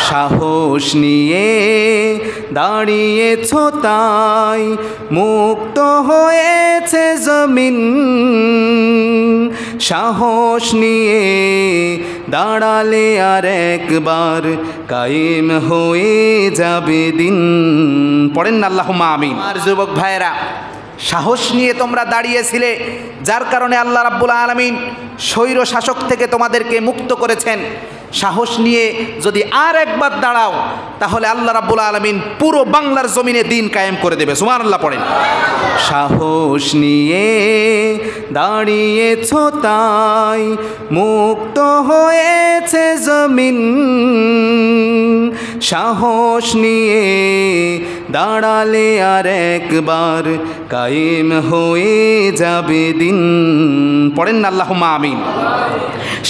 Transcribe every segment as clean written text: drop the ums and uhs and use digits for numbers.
সাহস নিয়ে দাঁড়িয়েছ তাই মুক্ত হয়েছে জমিন। সাহস নিয়ে দাঁড়ালে আর একবার কায়েম হয়ে যাবে দিন। পড়েন না আল্লাহুম্মা আমিন। আর যুবক ভাইয়েরা, সাহস নিয়ে তোমরা দাঁড়িয়েছিলে, যার কারণে আল্লাহ রাব্বুল আলামিন স্বৈর শাসক থেকে তোমাদেরকে মুক্ত করেছেন। সাহস নিয়ে যদি আর একবার দাঁড়াও তাহলে আল্লাহ রাব্বুল আলামিন পুরো বাংলার জমিনে দিন কায়েম করে দেবে। সুবহানাল্লাহ পড়েন। সাহস নিয়ে দাঁড়িয়েছ তাই মুক্ত হয়েছে জমিন। সাহস নিয়ে দাঁড়ালে আর একবার কায়েম হয়ে যাবে দিন। পড়েন না আল্লাহুম্মা আমিন।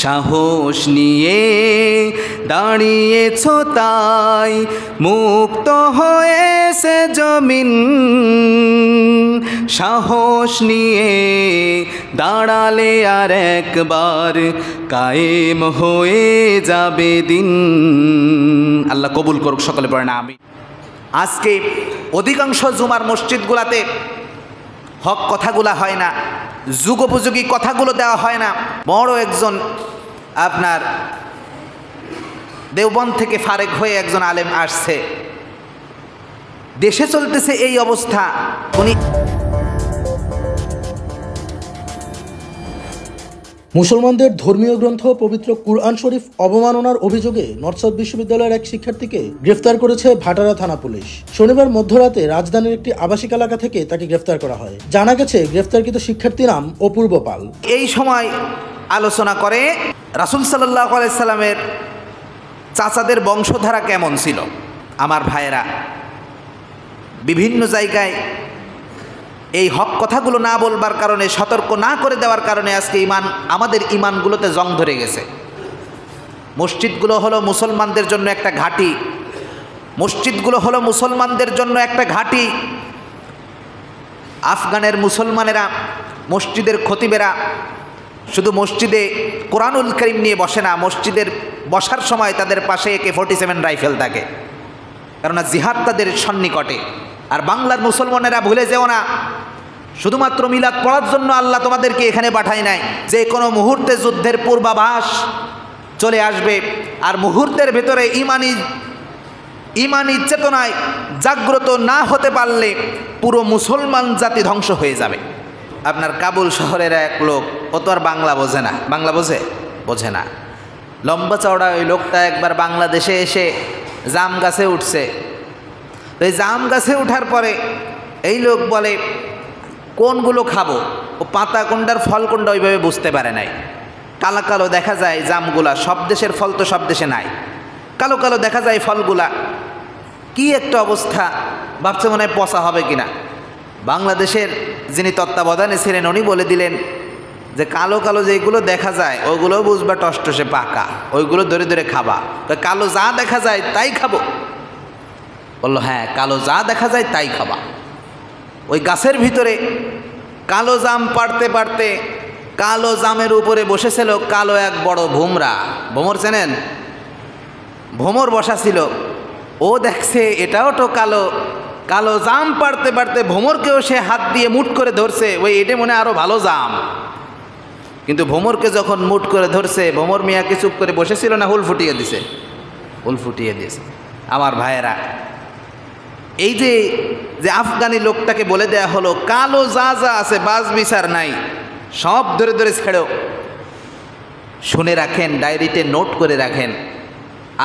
সাহস নিয়ে দাঁড়িয়েছ তাই মুক্ত হয়েছে জমিন। সাহস নিয়ে দাঁড়ালে আর একবার কায়েম হয়ে যাবে দিন। আল্লাহ কবুল করুক, সকলে পড়েন আমিন। আজকে অধিকাংশ জুমার মসজিদগুলাতে হক কথাগুলা হয় না, যুগোপযোগী কথাগুলো দেওয়া হয় না। বড় একজন আপনার দেওবন্দ থেকে ফারেক হয়ে একজন আলেম আসছে, দেশে চলতেছে এই অবস্থা। উনি মুসলমানদের ধর্মীয় গ্রন্থ পবিত্র কুরআন শরীফ অবমাননার অভিযোগে নর্থ সাউথ বিশ্ববিদ্যালয়ের এক শিক্ষার্থীকে গ্রেফতার করেছে ভাটারা থানা পুলিশ। শনিবার মধ্যরাতে রাজধানীর একটি আবাসিক এলাকা থেকে তাকে গ্রেফতার করা হয়। জানা গেছে গ্রেফতারকৃত শিক্ষার্থীর নাম অপূর্ব পাল। এই সময় আলোচনা করে রাসূল সাল্লাল্লাহু আলাইহি সাল্লামের চাচাদের বংশধারা কেমন ছিল। আমার ভাইয়েরা, বিভিন্ন জায়গায় এই হক কথাগুলো না বলবার কারণে, সতর্ক না করে দেওয়ার কারণে আজকে আমাদের ইমানগুলোতে জং ধরে গেছে। মসজিদগুলো হলো মুসলমানদের জন্য একটা ঘাঁটি, মসজিদগুলো হলো মুসলমানদের জন্য একটা ঘাঁটি। আফগানের মুসলমানেরা, মসজিদের খতিবেরা শুধু মসজিদে কোরআনুল কারীম নিয়ে বসে না, মসজিদের বসার সময় তাদের পাশে AK-47 রাইফেল থাকে, কেননা জিহাদ তাদের সন্নিকটে। আর বাংলার মুসলমানেরা ভুলে যেও না, শুধুমাত্র মিলাদ পড়ার জন্য আল্লাহ তোমাদেরকে এখানে পাঠায় নাই। যে কোনো মুহূর্তে যুদ্ধের পূর্বাভাস চলে আসবে, আর মুহূর্তের ভেতরে ইমানি চেতনায় জাগ্রত না হতে পারলে পুরো মুসলমান জাতি ধ্বংস হয়ে যাবে। আপনার কাবুল শহরের এক লোক, ও তো আর বাংলা বোঝে না। বাংলা বোঝে না। লম্বা চওড়া ওই লোকটা একবার বাংলাদেশে এসে জাম গাছে উঠছে। এই জাম গাছে ওঠার পরে এই লোক বলে কোনগুলো খাবো, ও পাতা কোনটার ফল কোনটা ওইভাবে বুঝতে পারে নাই। কালো কালো দেখা যায় জামগুলা, সব দেশের ফল তো সব দেশে নাই, কালো কালো দেখা যায় ফলগুলা। কি একটা অবস্থা, ভাবছে মনে হয় পচা হবে কিনা। বাংলাদেশের যিনি তত্ত্বাবধানে ছিলেন উনি বলে দিলেন যে কালো কালো যেগুলো দেখা যায় ওইগুলো বুঝবা টসটসে পাকা, ওইগুলো ধরে ধরে খাবা। কালো যা দেখা যায় তাই খাবো। বললো হ্যাঁ, কালো যা দেখা যায় তাই খাবা। ওই গাছের ভিতরে কালো জাম পাড়তে পাড়তে কালো জামের উপরে বসেছিল কালো এক বড় ভোমরা। ভোমর চেনেন? ভোমর বসা ছিল। ও দেখছে এটাও তো কালো, কালো জাম পাড়তে পাড়তে ভোমরকেও সে হাত দিয়ে মুঠ করে ধরছে। ওই এটা মনে আরো ভালো জাম। কিন্তু ভোমরকে যখন মুঠ করে ধরছে, ভোমর মিয়াকে চুপ করে বসেছিল না, হুল ফুটিয়ে দিছে। হুল ফুটিয়ে দিয়েছে। আমার ভাইয়েরা, এই যে আফগানি লোকটাকে বলে দেয়া হলো কালো যা যা আছে বাজ বিচার নাই, সব ধরে ধরে ছেড়ো। শুনে রাখেন, ডায়েরিতে নোট করে রাখেন।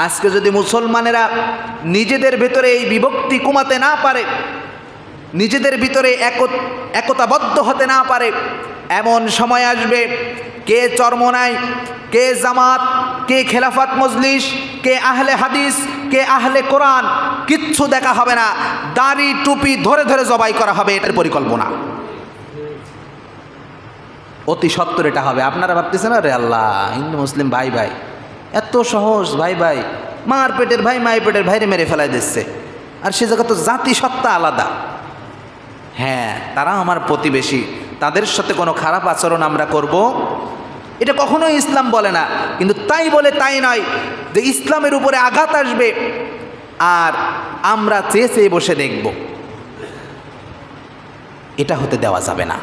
আজকে যদি মুসলমানেরা নিজেদের ভেতরে এই বিভক্তি কমাতে না পারে, নিজেদের ভিতরে একতাবদ্ধ হতে না পারে, এমন সময় আসবে কে চরমনাই, কে জামাত, কে খেলাফত মজলিস, কে আহলে হাদিস, কে আহলে কোরআন, কিচ্ছু দেখা হবে না। দাড়ি টুপি ধরে ধরে জবাই করা হবে, এটার পরিকল্পনা অতি সত্বর এটা হবে। আপনারা ভাবতেছেন আরে আল্লাহ, হিন্দু মুসলিম ভাই ভাই এত সহজ, ভাই ভাই মার পেটের ভাই মায়ের পেটের ভাইরে মেরে ফেলাই দিচ্ছে, আর সে জায়গা তো জাতিসত্তা আলাদা। হ্যাঁ, তারা আমার প্রতিবেশী, তাদের সাথে কোনো খারাপ আচরণ আমরা করব, এটা কখনোই ইসলাম বলে না। কিন্তু তাই বলে তাই নয়, যে ইসলামের উপরে আঘাত আসবে আর আমরা চেয়ে চেয়ে বসে দেখব, এটা হতে দেওয়া যাবে না।